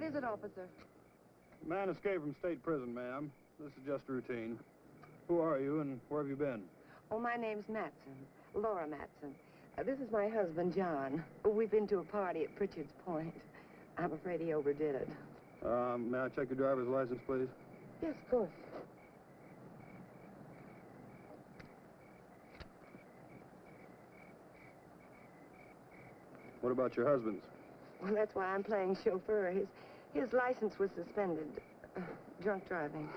is it, officer? Man escaped from state prison, ma'am. This is just routine. Who are you and where have you been? Oh, my name's Matson. Laura Matson. This is my husband, John. We've been to a party at Pritchard's Point. I'm afraid he overdid it. May I check your driver's license, please? Yes, of course. What about your husband's? Well, that's why I'm playing chauffeur. His license was suspended. Drunk driving.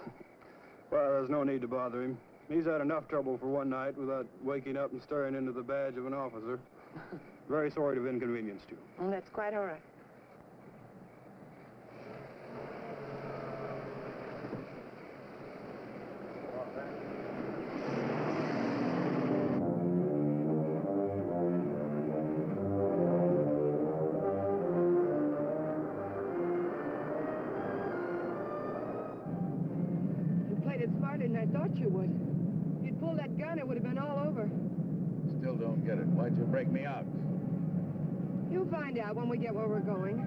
Well, there's no need to bother him. He's had enough trouble for one night without waking up and staring into the badge of an officer. Very sorry to have inconvenienced you. Well, that's quite all right. I thought you would. If you'd pulled that gun, it would have been all over. Still don't get it. Why'd you break me out? You'll find out when we get where we're going.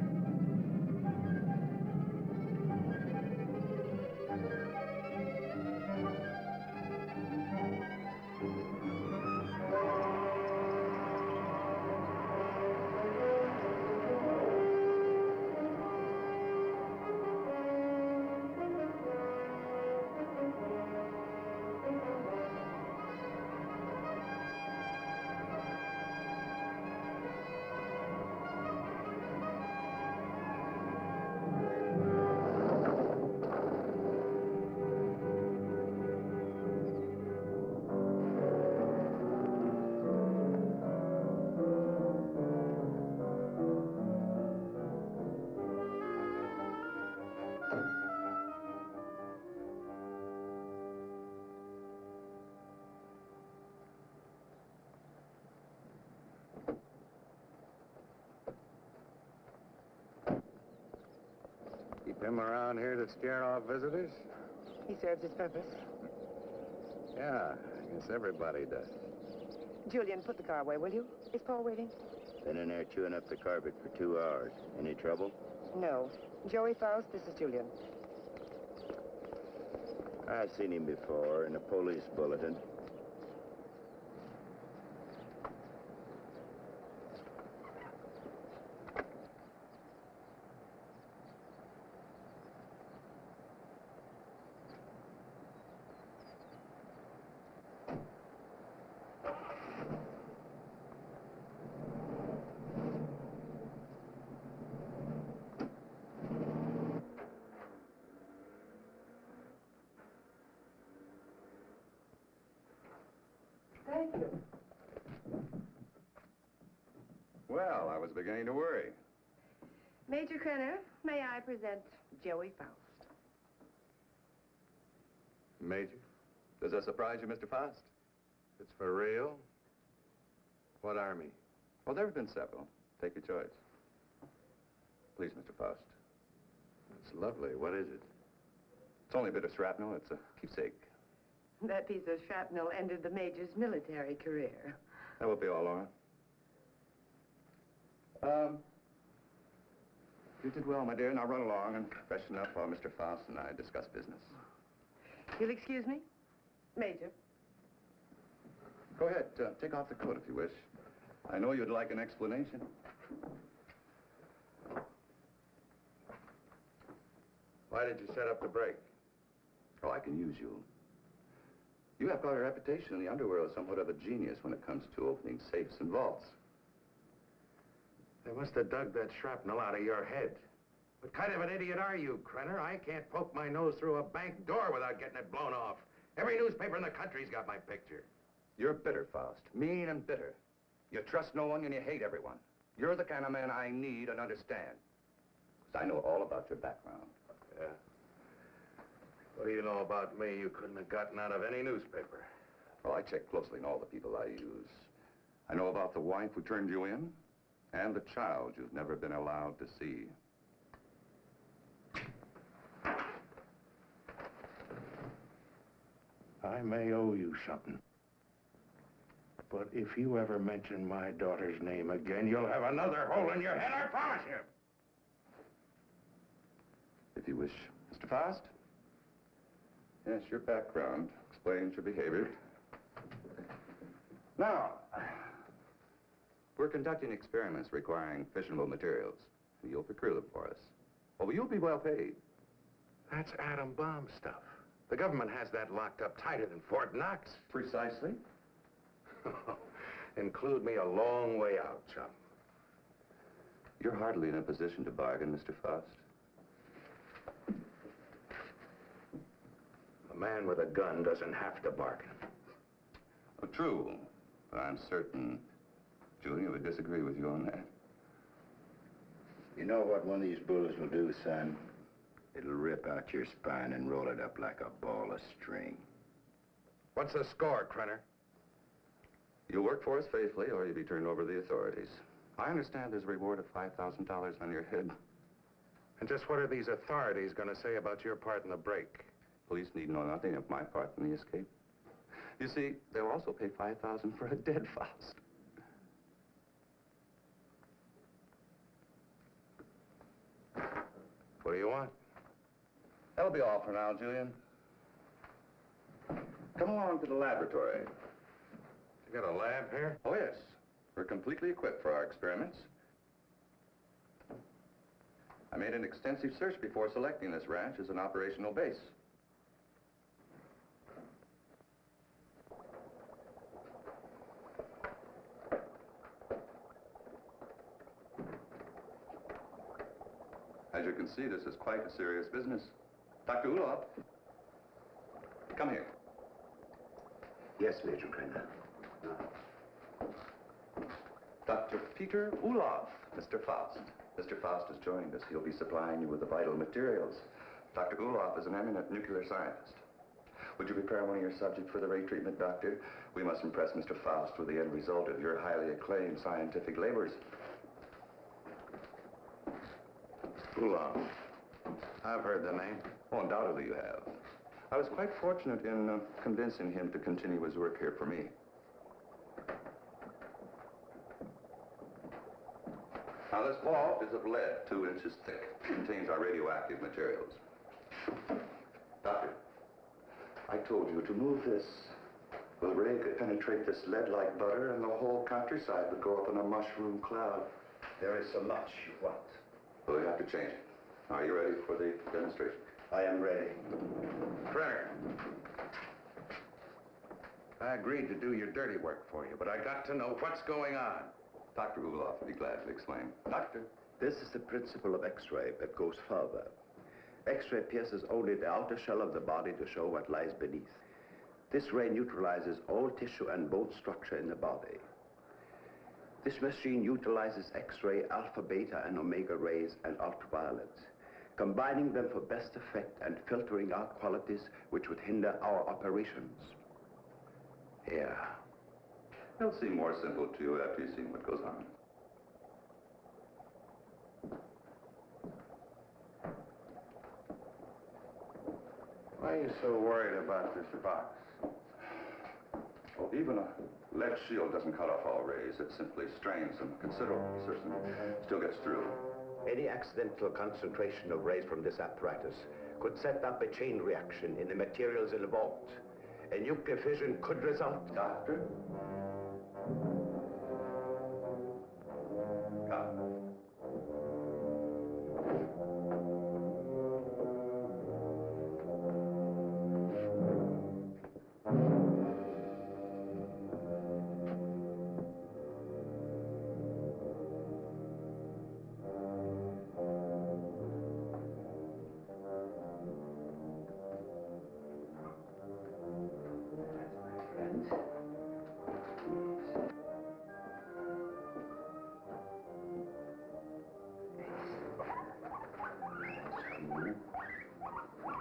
Him around here to scare off visitors? He serves his purpose. Yeah, I guess everybody does. Julian, put the car away, will you? Is Paul waiting? Been in there chewing up the carpet for 2 hours. Any trouble? No. Joey Faust, this is Julian. I've seen him before in a police bulletin. Thank you. Well, I was beginning to worry. Major Krenner, may I present Joey Faust? Major? Does that surprise you, Mr. Faust? It's for real? What army? Well, there have been several. Take your choice. Please, Mr. Faust. It's lovely. What is it? It's only a bit of shrapnel. It's a keepsake. That piece of shrapnel ended the Major's military career. That will be all, Laura. You did well, my dear. Now run along and freshen up while Mr. Faust and I discuss business. You'll excuse me? Major. Go ahead. Take off the coat if you wish. I know you'd like an explanation. Why did you set up the break? Oh, I can use you. You have got a reputation in the underworld as somewhat of a genius when it comes to opening safes and vaults. They must have dug that shrapnel out of your head. What kind of an idiot are you, Krenner? I can't poke my nose through a bank door without getting it blown off. Every newspaper in the country's got my picture. You're bitter, Faust. Mean and bitter. You trust no one and you hate everyone. You're the kind of man I need and understand. Because I know all about your background. Yeah? What do you know about me you couldn't have gotten out of any newspaper? Well, I check closely on all the people I use. I know about the wife who turned you in and the child you've never been allowed to see. I may owe you something. But if you ever mention my daughter's name again, you'll have another hole in your head, I promise you. Faust? Yes, your background explains your behavior. Now, we're conducting experiments requiring fissionable materials. You'll procure them for us. Oh, you'll be well paid. That's atom bomb stuff. The government has that locked up tighter than Fort Knox. Precisely. Include me a long way out, chum. You're hardly in a position to bargain, Mr. Faust. A man with a gun doesn't have to bargain. Oh, true. But I'm certain Julia would disagree with you on that. You know what one of these bullets will do, son? It'll rip out your spine and roll it up like a ball of string. What's the score, Krenner? You'll work for us faithfully, or you'll be turned over to the authorities. I understand there's a reward of $5,000 on your head. And just what are these authorities going to say about your part in the break? Police need know nothing of my part in the escape. You see, they'll also pay $5,000 for a dead Faust. What do you want? That'll be all for now, Julian. Come along to the laboratory. You got a lab here? Oh, yes. We're completely equipped for our experiments. I made an extensive search before selecting this ranch as an operational base. As you can see, this is quite a serious business. Dr. Ulof, come here. Yes, Major Krenner. Dr. Peter Ulof, Mr. Faust. Mr. Faust has joined us. He'll be supplying you with the vital materials. Dr. Ulof is an eminent nuclear scientist. Would you prepare one of your subjects for the ray treatment, Doctor? We must impress Mr. Faust with the end result of your highly acclaimed scientific labors. Ulof. I've heard the name. Oh, undoubtedly you have. I was quite fortunate in convincing him to continue his work here for me. Now, this vault is of lead, 2 inches thick. It contains our radioactive materials. Doctor, I told you to move this. The ray could penetrate this lead like butter, and the whole countryside would go up in a mushroom cloud. There is so much you want. Well, we have to change it. Are you ready for the demonstration? I am ready. Krenner. I agreed to do your dirty work for you, but I got to know what's going on. Dr. Ulof will be glad to explain. Doctor. This is the principle of X-ray, but goes further. X-ray pierces only the outer shell of the body to show what lies beneath. This ray neutralizes all tissue and bone structure in the body. This machine utilizes X-ray, alpha, beta, and omega rays and ultraviolet, combining them for best effect and filtering out qualities which would hinder our operations. Yeah. It'll seem more simple to you after you've seen what goes on. Why are you so worried about this box? Well, even a lead shield doesn't cut off all rays. It simply strains them. Considerable precision still gets through. Any accidental concentration of rays from this apparatus could set up a chain reaction in the materials in the vault. A nuclear fission could result. Doctor? Come.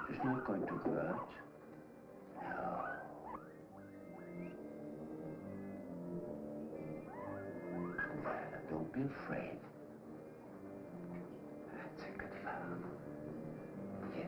It's not going to hurt. No. Don't be afraid. That's a good fellow. Yes.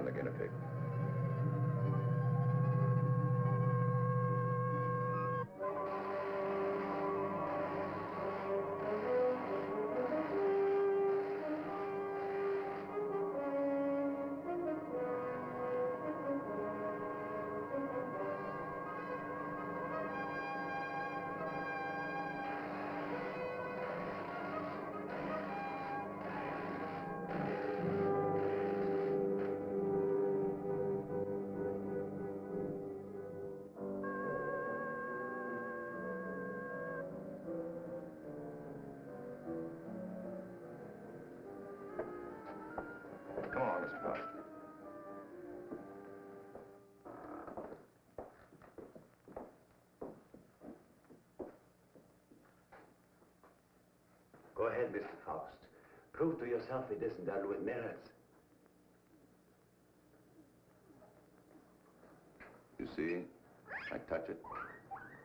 the guinea pig. Come on, Mr. Foster. Go ahead, Mr. Faust. Prove to yourself it isn't done with mirrors. You see? I touch it.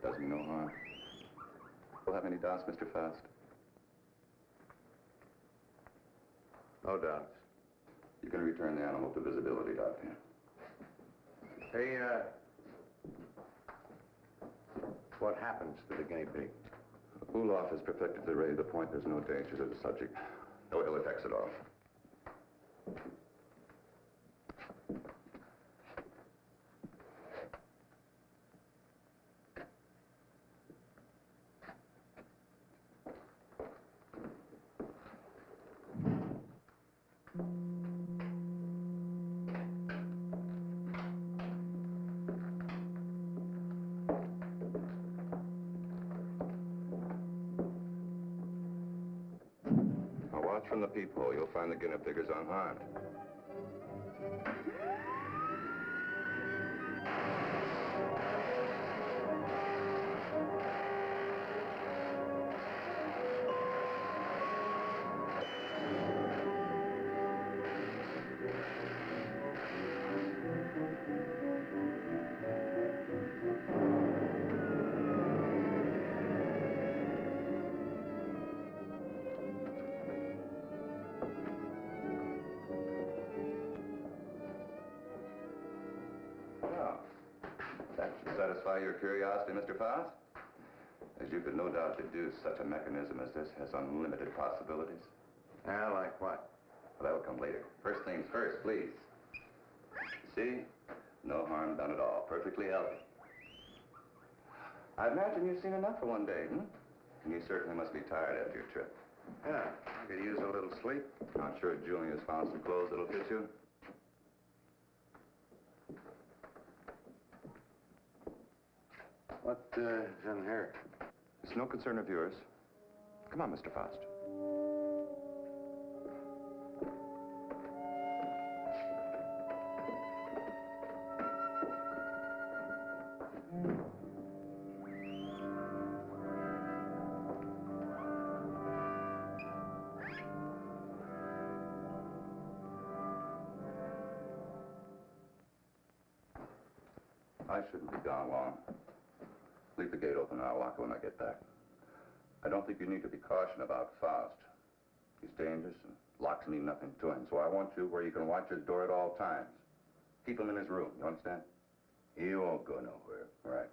Does me no harm. You'll have any doubts, Mr. Faust? No doubts. You can return the animal to visibility, Doctor. Hey, what happens to the guinea pig? Ulmer has perfected the ray to the point there's no danger to the subject. No ill effects at all. Watch from the peephole. You'll find the guinea pig is unharmed. That should satisfy your curiosity, Mr. Faust. As you could no doubt deduce, such a mechanism as this has unlimited possibilities. Yeah, like what? Well, that'll come later. First things first, please. See? No harm done at all. Perfectly healthy. I imagine you've seen enough for one day, hmm? And you certainly must be tired after your trip. Yeah, I could use a little sleep. I'm sure Julia's found some clothes that'll fit you. What is in here? It's no concern of yours. Come on, Mr. Faust. I shouldn't be gone long. Leave the gate open and I'll lock it when I get back. I don't think you need to be cautious about Faust. He's dangerous and locks mean nothing to him, so I want you where you can watch his door at all times. Keep him in his room, you understand? He won't go nowhere. Right.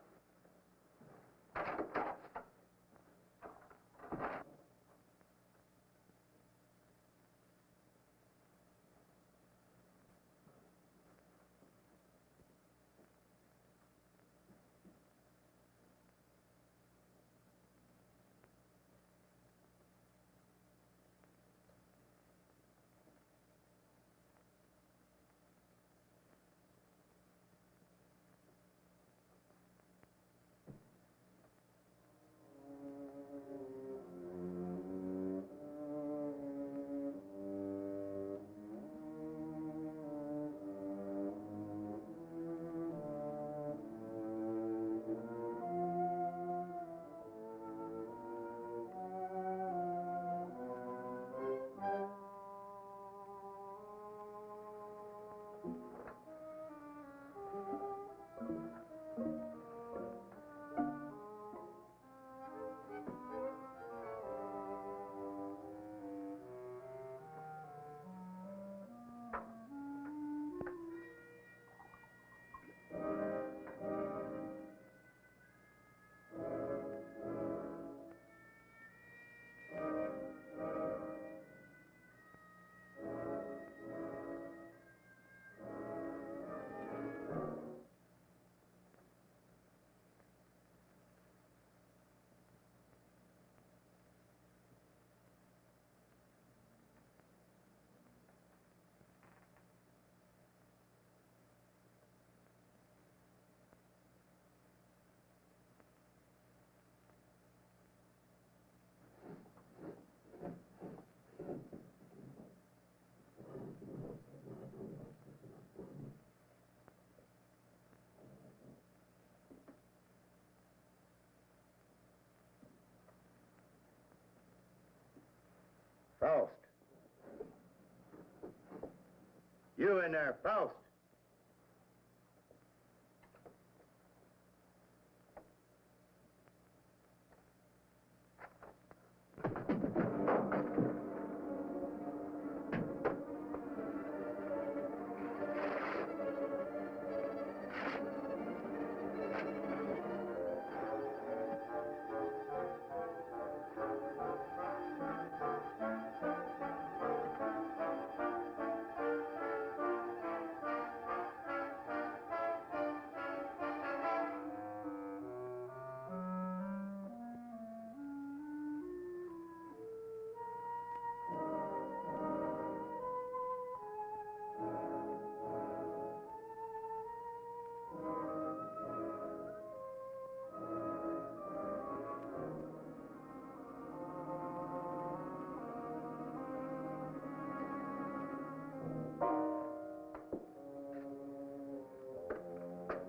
You in there, Faust.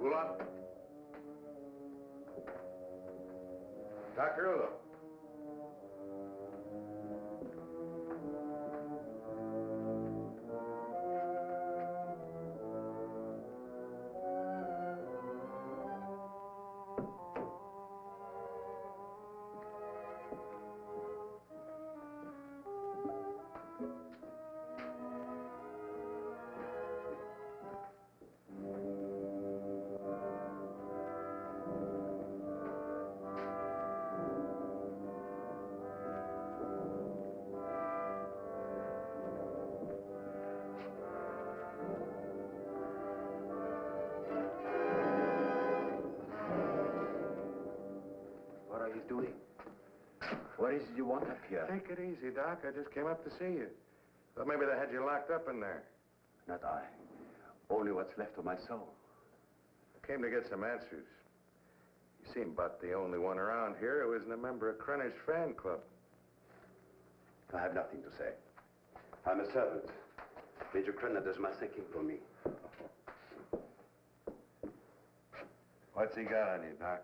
Ulmer. Dr. Ulmer. What are you doing? What is it you want up here? Take it easy, Doc. I just came up to see you. Thought maybe they had you locked up in there. Not I. Only what's left of my soul. I came to get some answers. You seem about the only one around here who isn't a member of Krenner's fan club. I have nothing to say. I'm a servant. Major Krenner does my thinking for me. What's he got on you, Doc?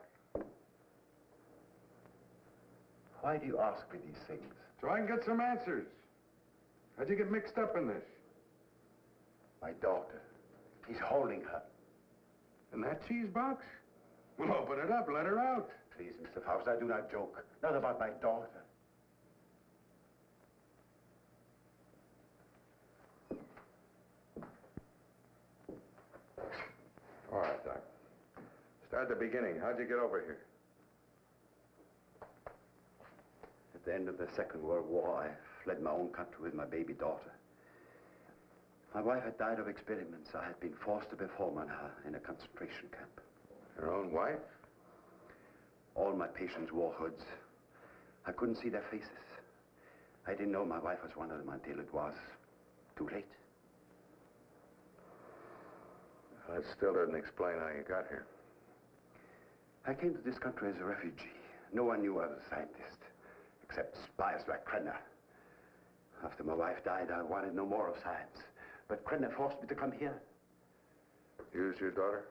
Why do you ask me these things? So I can get some answers. How'd you get mixed up in this? My daughter. He's holding her. In that cheese box? Well, open it up. Let her out. Please, Mr. Faust, I do not joke. Not about my daughter. All right, Doc. Start at the beginning. How'd you get over here? At the end of the Second World War, I fled my own country with my baby daughter. My wife had died of experiments. I had been forced to perform on her in a concentration camp. Your own wife? All my patients wore hoods. I couldn't see their faces. I didn't know my wife was one of them until it was too late. That still doesn't explain how you got here. I came to this country as a refugee. No one knew I was a scientist, except spies like Krenner. After my wife died, I wanted no more of science. But Krenner forced me to come here. Use your daughter?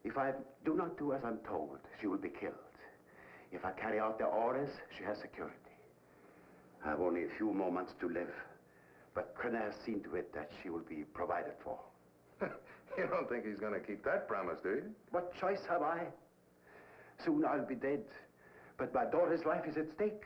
If I do not do as I'm told, she will be killed. If I carry out their orders, she has security. I have only a few more months to live. But Krenner has seen to it that she will be provided for. You don't think he's going to keep that promise, do you? What choice have I? Soon I'll be dead. But my daughter's life is at stake.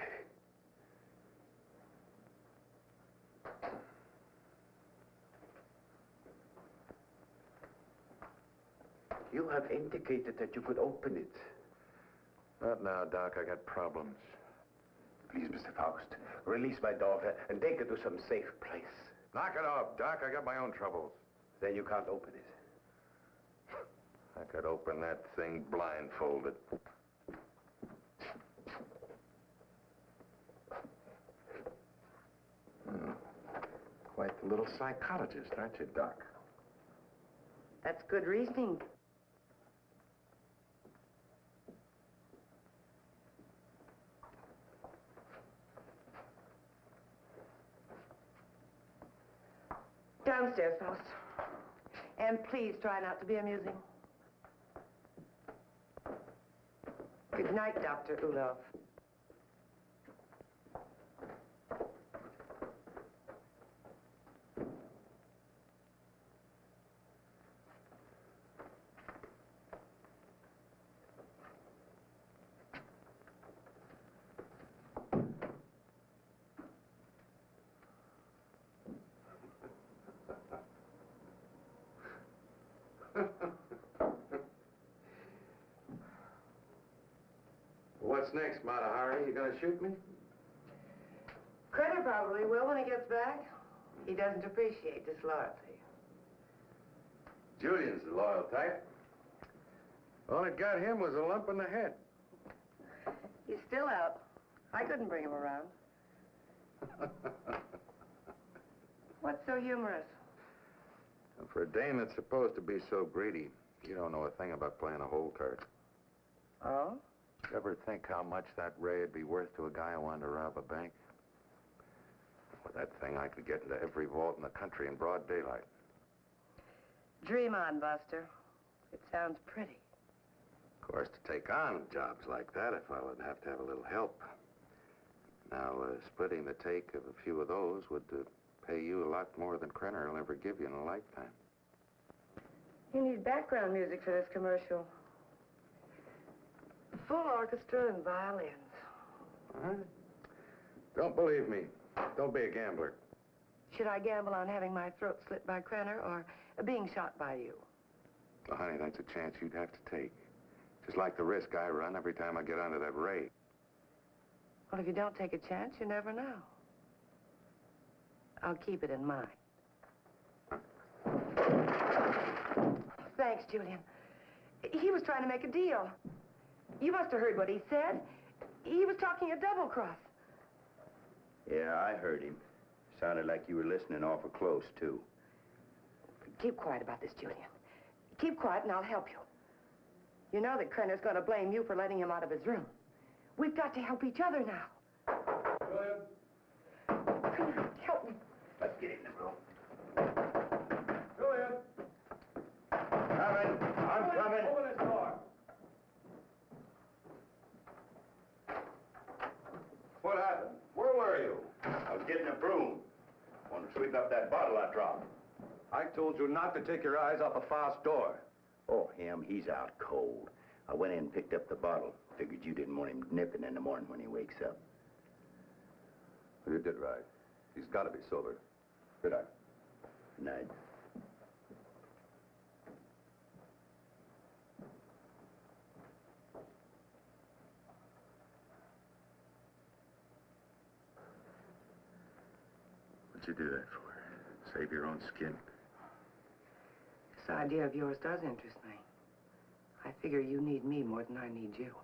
You have indicated that you could open it. Not now, Doc. I got problems. Please, Mr. Faust, release my daughter and take her to some safe place. Knock it off, Doc. I got my own troubles. Then you can't open it. I could open that thing blindfolded. Quite the little psychologist, aren't you, Doc? That's good reasoning. Downstairs, Faust. And please try not to be amusing. Good night, Dr. Ulmer. What's next, Mata Hari? You gonna shoot me? Crenner probably will when he gets back. He doesn't appreciate disloyalty. Julian's the loyal type. All it got him was a lump in the head. He's still out. I couldn't bring him around. What's so humorous? For a dame that's supposed to be so greedy, you don't know a thing about playing a hole card. Oh? You ever think how much that ray would be worth to a guy who wanted to rob a bank? With that thing, I could get into every vault in the country in broad daylight. Dream on, Buster. It sounds pretty. Of course, to take on jobs like that, a fellow would have to have a little help. Now, splitting the take of a few of those would pay you a lot more than Crenner will ever give you in a lifetime. You need background music for this commercial. Full orchestra and violins. All right. Don't believe me. Don't be a gambler. Should I gamble on having my throat slit by Crenner or being shot by you? Well, honey, that's a chance you'd have to take. Just like the risk I run every time I get onto that ray. Well, if you don't take a chance, you never know. I'll keep it in mind. Thanks, Julian. He was trying to make a deal. You must have heard what he said. He was talking a double cross. Yeah, I heard him. Sounded like you were listening awful close, too. Keep quiet about this, Julian. Keep quiet and I'll help you. You know that Crenner's going to blame you for letting him out of his room. We've got to help each other now. Julian? Crenner, help me. Let's get in the room. Julian! Coming. I'm coming. Open this door. What happened? Where were you? I was getting a broom. Want to sweep up that bottle I dropped. I told you not to take your eyes off a fast door. Oh, him, he's out cold. I went in and picked up the bottle. Figured you didn't want him nipping in the morning when he wakes up. You did right. He's got to be sober. Good night. Night. What'd you do that for? Save your own skin? This idea of yours does interest me. I figure you need me more than I need you.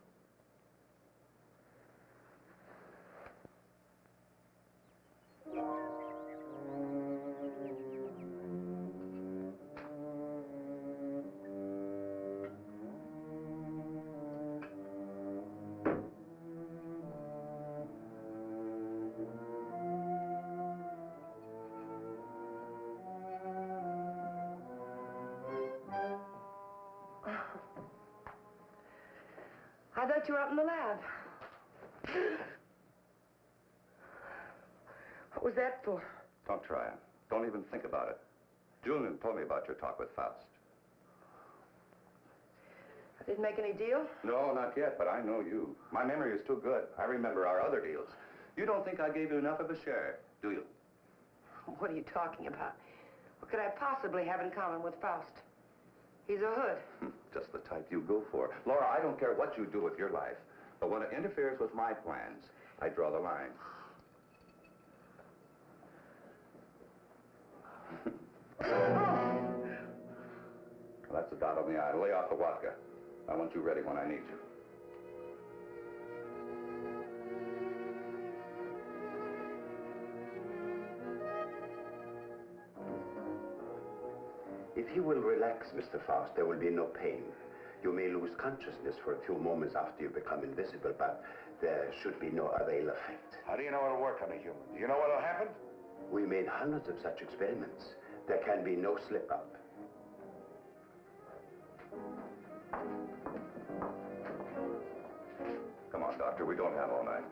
I thought you were up in the lab. What was that for? Don't try it. Don't even think about it. Julian told me about your talk with Faust. I didn't make any deal? No, not yet, but I know you. My memory is too good. I remember our other deals. You don't think I gave you enough of a share, do you? What are you talking about? What could I possibly have in common with Faust? He's a hood. Just the type you go for. Laura, I don't care what you do with your life, but when it interferes with my plans, I draw the line. Well, that's a dot on the I. Lay off the vodka. I want you ready when I need you. If you will relax, Mr. Faust, there will be no pain. You may lose consciousness for a few moments after you become invisible, but there should be no other ill effect. How do you know it'll work on a human? Do you know what'll happen? We made hundreds of such experiments. There can be no slip-up. Come on, Doctor. We don't have all night.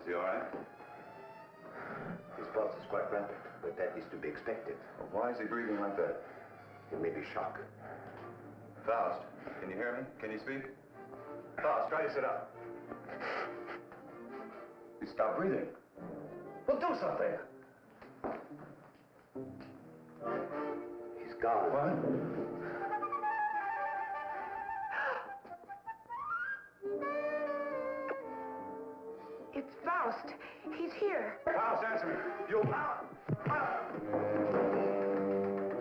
he all right? His pulse is quite rapid, but that is to be expected. Well, why is he breathing like that? It may be shock. Faust, can you hear me? Can you speak? Faust, try to sit up. He stopped breathing. Well, do something. He's gone. What? It's Faust. He's here. Faust, answer me. You...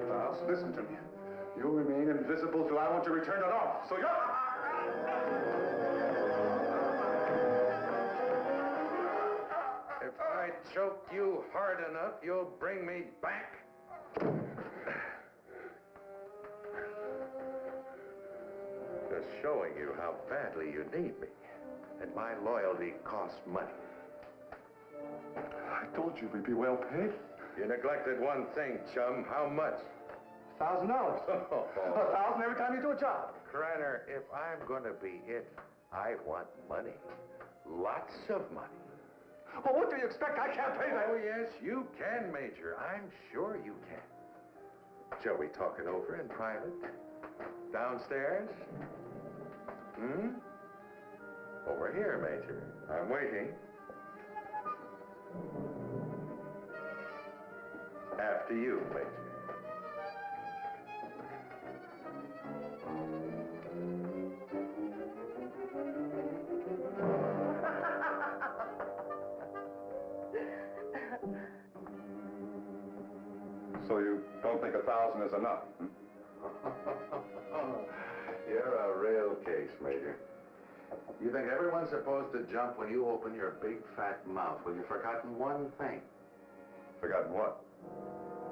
Faust, listen to me. You'll remain invisible till I want to return to normal. So you're... If I choke you hard enough, you'll bring me back. Just showing you how badly you need me. And my loyalty costs money. I told you we'd be well paid. You neglected one thing, chum. How much? $1,000. $1,000 every time you do a job. Krenner, if I'm gonna be it, I want money. Lots of money. Well, what do you expect? I can't pay that. Oh, yes, you can, Major. I'm sure you can. Shall we talk it over in private? Downstairs? Over here, Major. I'm waiting. After you, Major. So you don't think 1,000 is enough? You're a real case, Major. You think everyone's supposed to jump when you open your big fat mouth? Well, you've forgotten one thing. Forgotten what?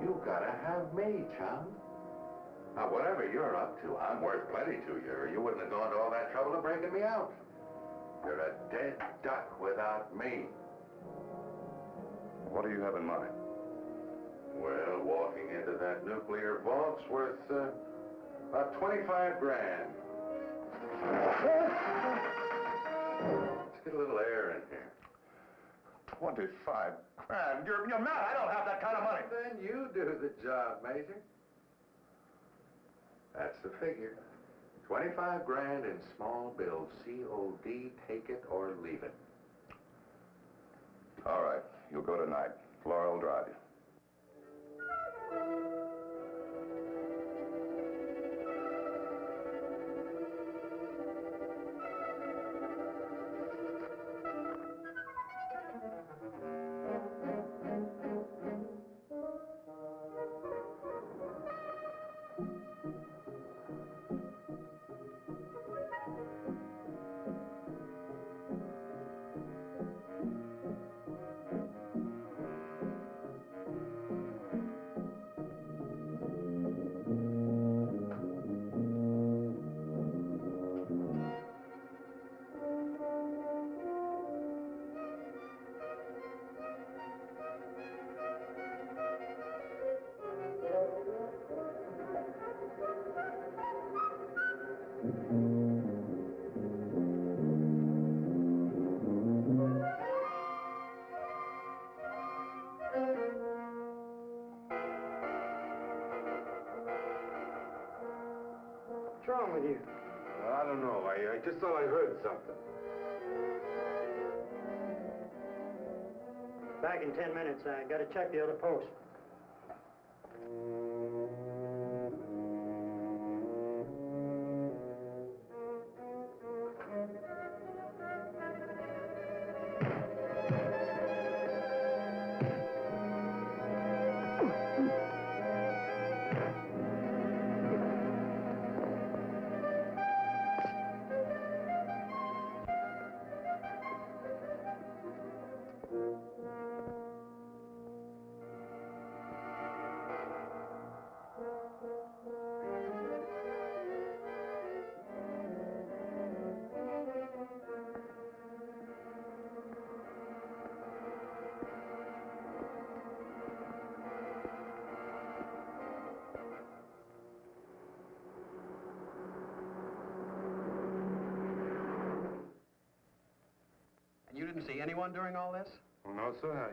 You gotta have me, chum. Now, whatever you're up to, I'm worth plenty to you, or you wouldn't have gone to all that trouble of breaking me out. You're a dead duck without me. What do you have in mind? Well, walking into that nuclear vault's worth about 25 grand. Let's get a little air in here. 25 grand? You're mad. I don't have that kind of money. Then you do the job, Major. That's the figure. 25 grand in small bills. COD, take it or leave it. All right. You'll go tonight. Laura will drive you. What's wrong with you? I don't know. I just thought I heard something. Back in 10 minutes. I got to check the other post. didn't see anyone during all this? No, sir.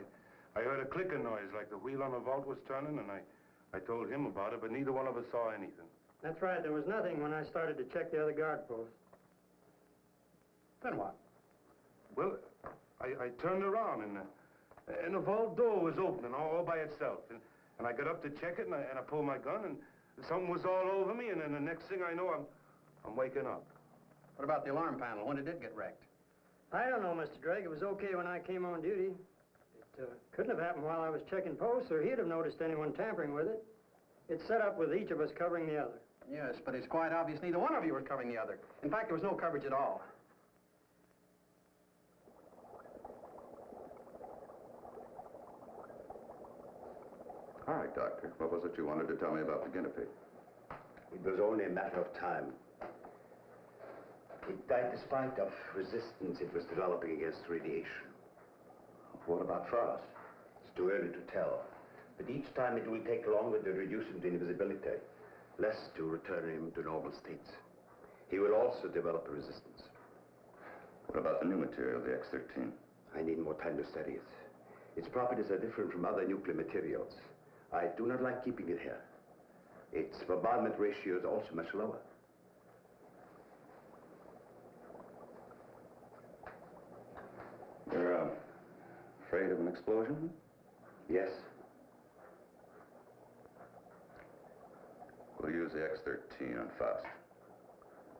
I heard a clicking noise like the wheel on a vault was turning, and I told him about it, but neither one of us saw anything. That's right. There was nothing when I started to check the other guard posts. Then what? Well, I turned around, and the vault door was opening all by itself. And I got up to check it, and I pulled my gun, and something was all over me, and then the next thing I know, I'm waking up. What about the alarm panel when it did get wrecked? I don't know, Mr. Drake. It was okay when I came on duty. It couldn't have happened while I was checking posts, or he'd have noticed anyone tampering with it. It's set up with each of us covering the other. Yes, but it's quite obvious neither one of you was covering the other. In fact, there was no coverage at all. All right, Doctor. What was it you wanted to tell me about the guinea pig? It was only a matter of time. It died despite of resistance it was developing against radiation. What about Frost? It's too early to tell. But each time it will take longer to reduce him to invisibility, less to return him to normal states. He will also develop a resistance. What about the new material, the X-13? I need more time to study it. Its properties are different from other nuclear materials. I do not like keeping it here. Its bombardment ratio is also much lower. You're afraid of an explosion? Yes. We'll use the X-13 on Faust.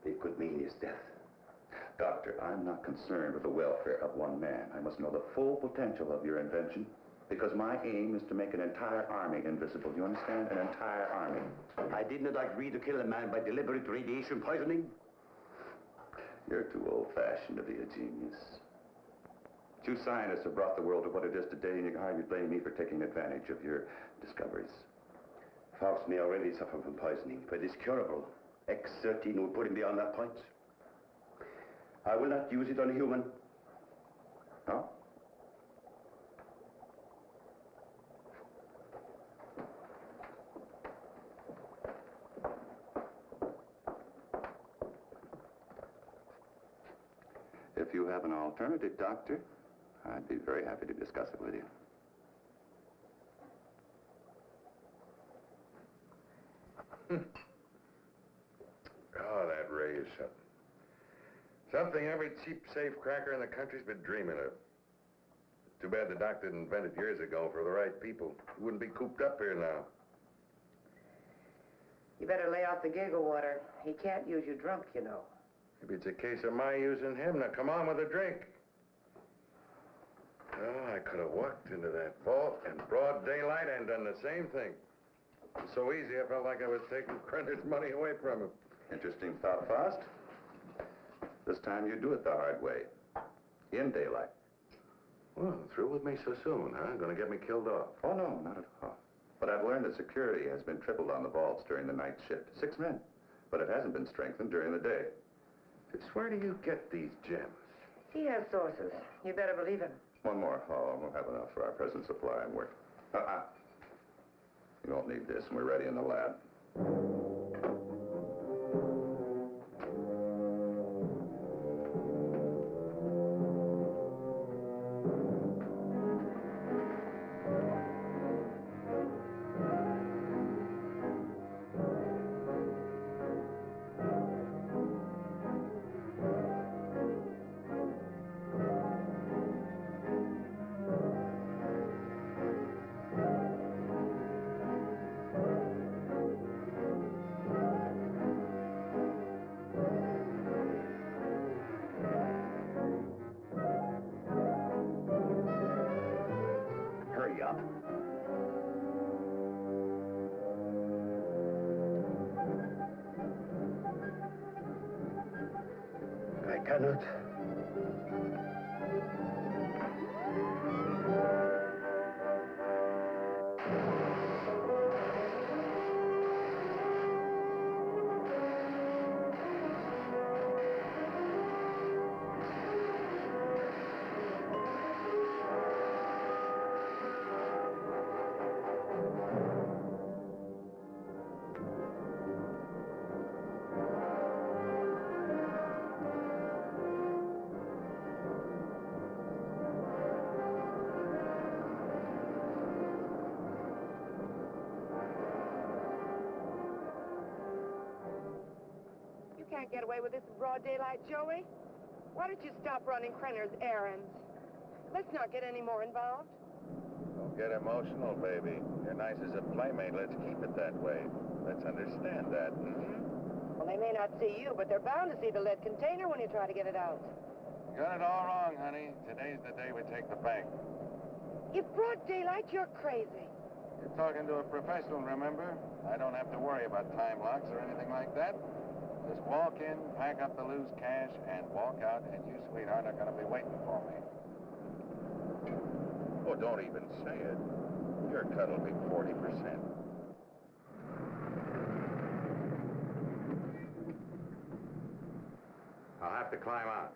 It could mean his death. Doctor, I'm not concerned with the welfare of one man. I must know the full potential of your invention, because my aim is to make an entire army invisible. You understand? An entire army. I did not agree to kill a man by deliberate radiation poisoning. You're too old-fashioned to be a genius. You scientists have brought the world to what it is today, and you can hardly blame me for taking advantage of your discoveries. Faust may already suffer from poisoning, but it's curable. X-13 will put him beyond that point. I will not use it on a human. No? If you have an alternative, Doctor, I'd be very happy to discuss it with you. Oh, that ray is something. Something every cheap safe cracker in the country's been dreaming of. Too bad the doc didn't invent it years ago for the right people. He wouldn't be cooped up here now. You better lay off the giggle water. He can't use you drunk, you know. Maybe it's a case of my using him. Now, come on with a drink. Oh, I could have walked into that vault in broad daylight and done the same thing. It was so easy, I felt like I was taking Crenner's money away from him. Interesting thought, Faust. This time you do it the hard way. In daylight. Well, through with me so soon, huh? Gonna get me killed off. Oh, no, not at all. But I've learned that security has been tripled on the vaults during the night shift. 6 men. But it hasn't been strengthened during the day. Just where do you get these gems? He has sources. You better believe him. One more. Oh, we'll have enough for our present supply and work. You won't need this when we're ready in the lab. Hurry up. I cannot. can't get away with this in broad daylight, Joey. Why don't you stop running Krenner's errands? Let's not get any more involved. Don't get emotional, baby. You're nice as a playmate. Let's keep it that way. Let's understand that. Well, they may not see you, but they're bound to see the lead container when you try to get it out. You got it all wrong, honey. Today's the day we take the bank. In broad daylight, you're crazy. You're talking to a professional, remember? I don't have to worry about time locks or anything like that. Just walk in, pack up the loose cash, and walk out, and you, sweetheart, are going to be waiting for me. Oh, don't even say it. Your cut will be 40%. I'll have to climb out.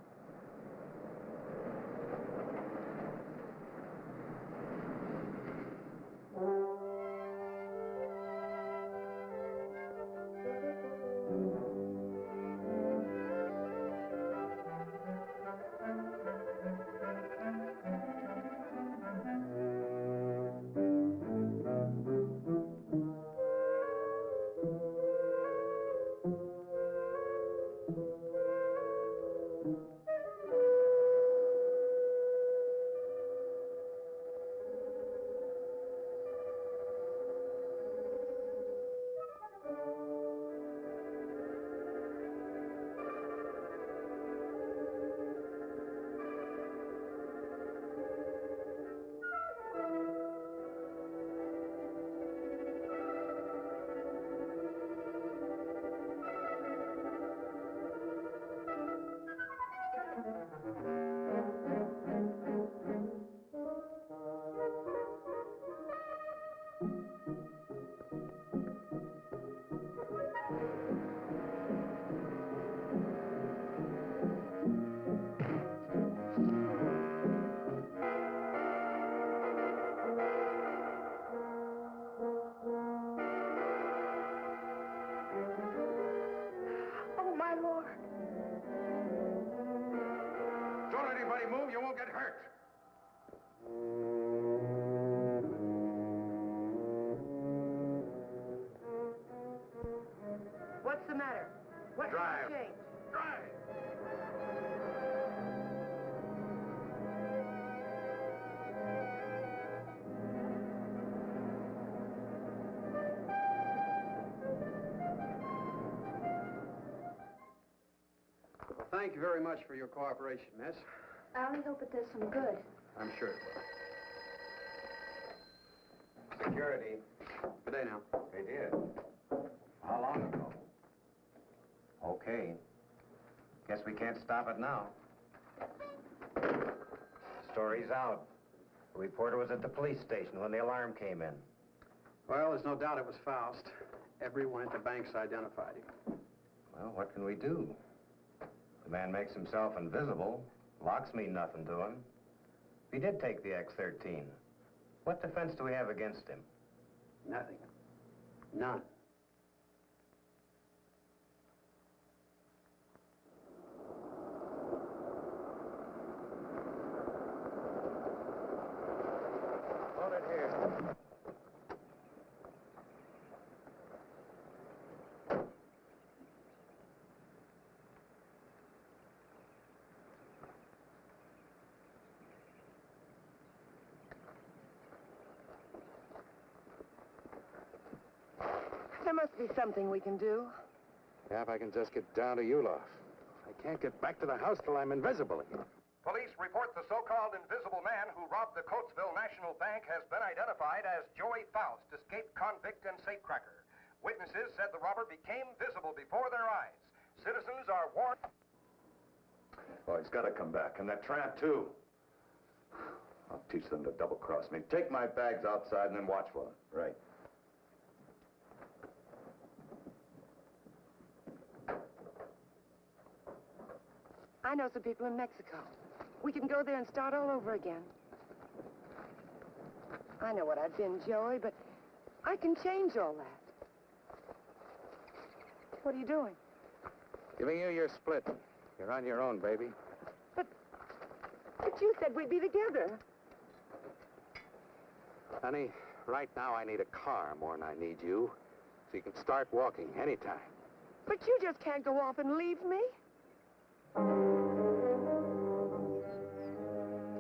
Move, you won't get hurt. What's the matter? What's Drive. the change? Drive. Well, thank you very much for your cooperation, miss. I only hope it does some good. I'm sure it will. Security. Good day now. They did. How long ago? Okay. Guess we can't stop it now. Story's out. The reporter was at the police station when the alarm came in. Well, there's no doubt it was Faust. Everyone at the bank's identified him. Well, what can we do? The man makes himself invisible. Locks mean nothing to him. If he did take the X-13, what defense do we have against him? Nothing. None. Hold it here. There must be something we can do. Yeah, if I can just get down to Ulof. I can't get back to the house till I'm invisible again. Police report the so-called invisible man who robbed the Coatesville National Bank has been identified as Joey Faust, escaped convict and safecracker. Witnesses said the robber became visible before their eyes. Citizens are warned. Oh, he's got to come back, and that tramp, too. I'll teach them to double-cross me. Take my bags outside and then watch for them. Right. I know some people in Mexico. We can go there and start all over again. I know what I've been, Joey, but I can change all that. What are you doing? Giving you your split. You're on your own, baby. But you said we'd be together. Honey, right now I need a car more than I need you. So you can start walking anytime. But you just can't go off and leave me.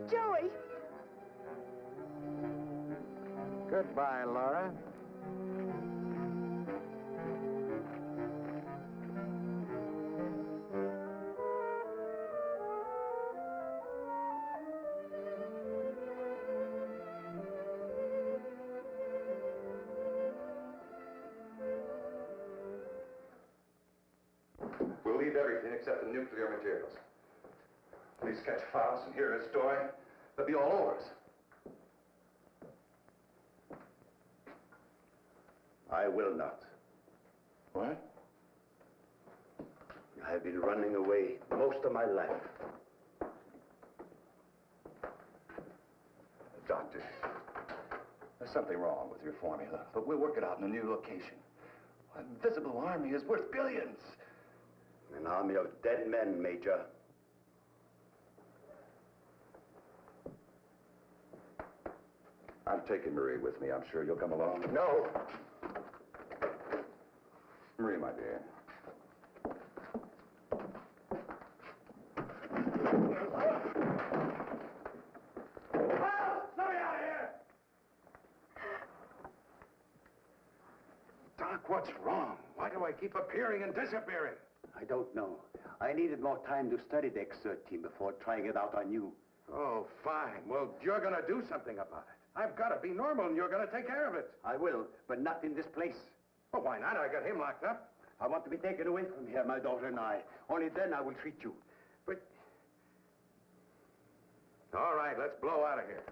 Joey! Goodbye, Laura. We'll leave everything except the nuclear materials. Please catch Faust and hear his story. They'll be all over us. I will not. What? I have been running away most of my life. Doctor, there's something wrong with your formula, but we'll work it out in a new location. An invisible army is worth billions. An army of dead men, Major. I'm taking Marie with me. I'm sure you'll come along. No. Marie, my dear. Let me out of here! Doc, what's wrong? Why do I keep appearing and disappearing? I don't know. I needed more time to study the exert team before trying it out on you. Oh, fine. Well, you're going to do something about it. I've got to be normal, and you're going to take care of it. I will, but not in this place. Well, why not? I got him locked up. I want to be taken away from here, my daughter and I. Only then I will treat you. But... All right, let's blow out of here.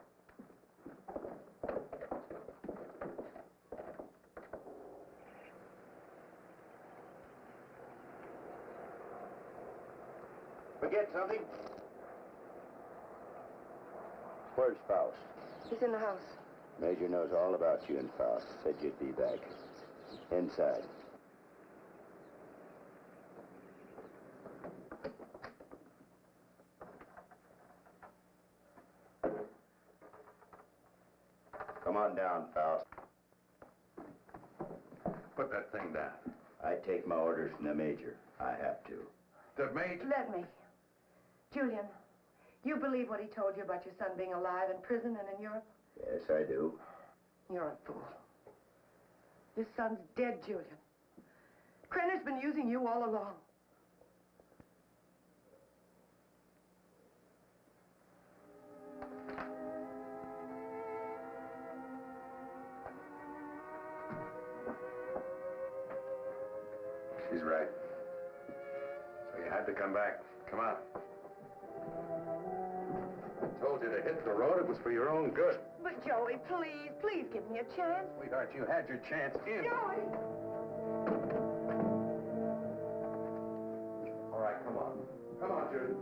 Forget something? Where's Faust? He's in the house. Major knows all about you and Faust. Said you'd be back. Inside. Come on down, Faust. Put that thing down. I take my orders from the Major. I have to. The Major... Let me. Julian, you believe what he told you about your son being alive in prison and in Europe? Yes, I do. You're a fool. Your son's dead, Julian. Krenner's been using you all along. She's right. So you had to come back. Come on. I told you to hit the road. It was for your own good. But Joey, please, please give me a chance. Sweetheart, you had your chance in. Joey! All right, come on. Come on, Judy.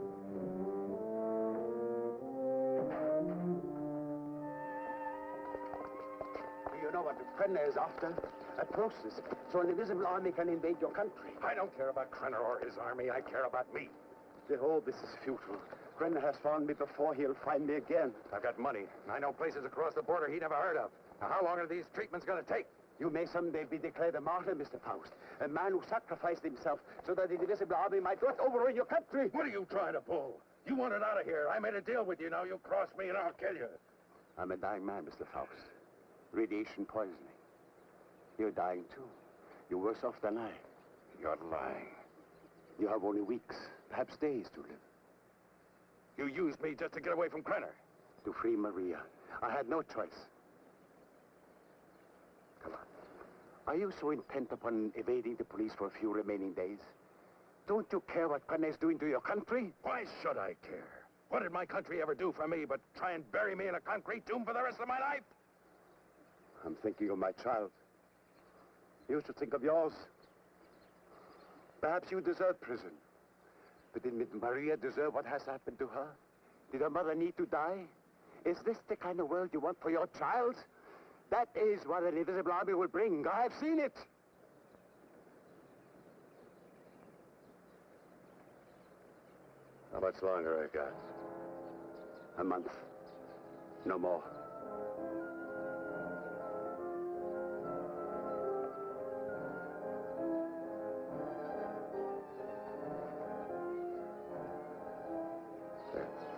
Do you know what the Krenner is after? A process, so an invisible army can invade your country. I don't care about Krenner or his army. I care about me. Behold, this is futile. Krenner has found me before. He'll find me again. I've got money, and I know places across the border he never heard of. Now, how long are these treatments going to take? You may someday be declared a martyr, Mr. Faust. A man who sacrificed himself so that the invisible army might not overrun your country. What are you trying to pull? You want it out of here. I made a deal with you. Now you cross me and I'll kill you. I'm a dying man, Mr. Faust. Radiation poisoning. You're dying, too. You're worse off than I. You're lying. You have only weeks, perhaps days to live. You used me just to get away from Krenner. To free Maria. I had no choice. Come on. Are you so intent upon evading the police for a few remaining days? Don't you care what Krenner is doing to your country? Why should I care? What did my country ever do for me but try and bury me in a concrete tomb for the rest of my life? I'm thinking of my child. You should think of yours. Perhaps you deserve prison. But did Maria deserve what has happened to her? Did her mother need to die? Is this the kind of world you want for your child? That is what an invisible army will bring. I have seen it. How much longer I got? A month. No more.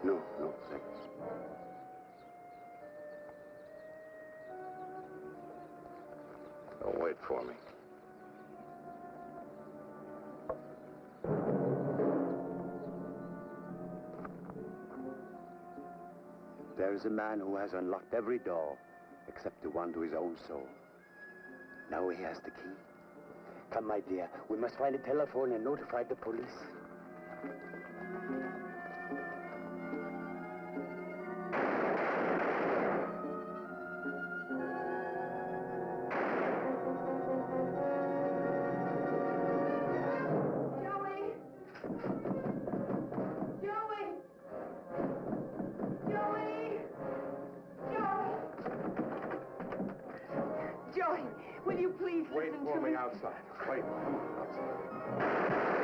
No, thanks. Don't wait for me. There is a man who has unlocked every door except the one to his own soul. Now he has the key. Come, my dear, we must find a telephone and notify the police. Joey, will you please Wait listen for to me outside. Wait, come on, outside.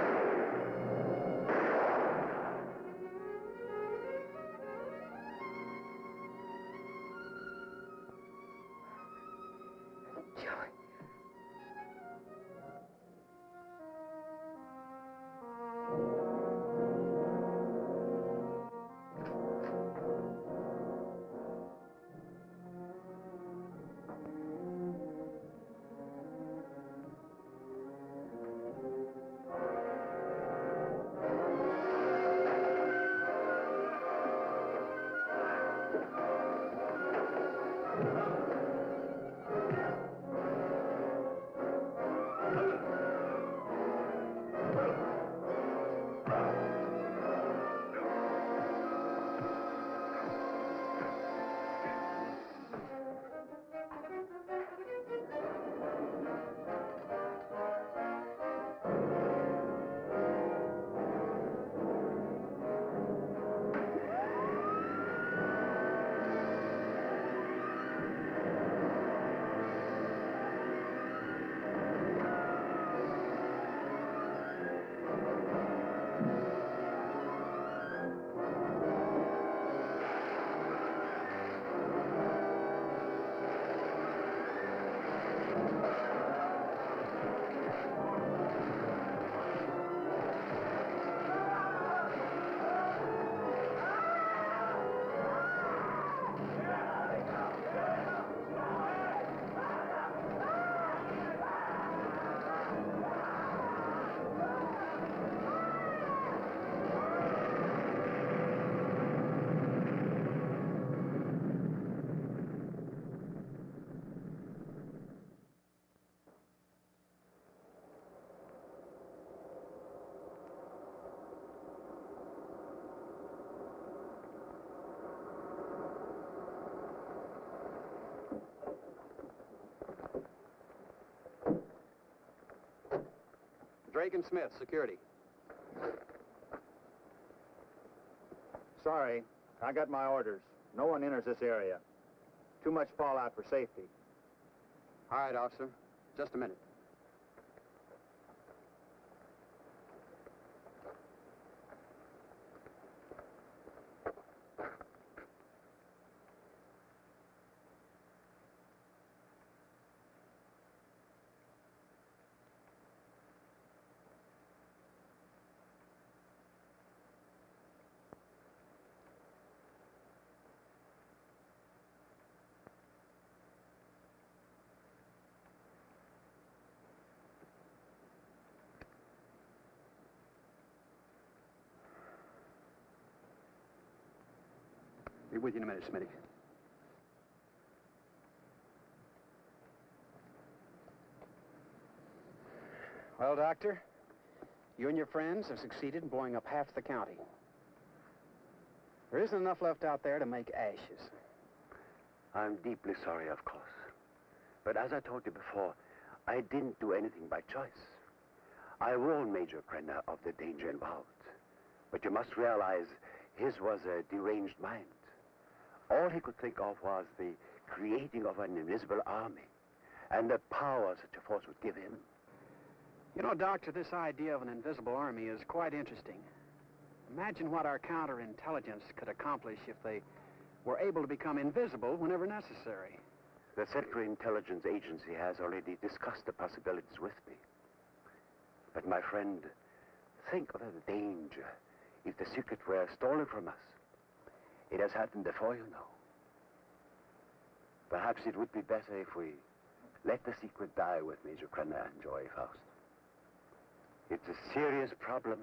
Joey. Drake and Smith, security. Sorry, I got my orders. No one enters this area. Too much fallout for safety. All right, officer. Just a minute. Be with you in a minute, Smitty. Well, Doctor, you and your friends have succeeded in blowing up half the county. There isn't enough left out there to make ashes. I'm deeply sorry, of course. But as I told you before, I didn't do anything by choice. I warned Major Krenner of the danger involved. But you must realize his was a deranged mind. All he could think of was the creating of an invisible army and the power such a force would give him. You know, Doctor, this idea of an invisible army is quite interesting. Imagine what our counterintelligence could accomplish if they were able to become invisible whenever necessary. The Central Intelligence Agency has already discussed the possibilities with me. But my friend, think of the danger if the secret were stolen from us. It has happened before, you know. Perhaps it would be better if we let the secret die with Major Krenner and Joy Faust. It's a serious problem.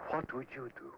What would you do?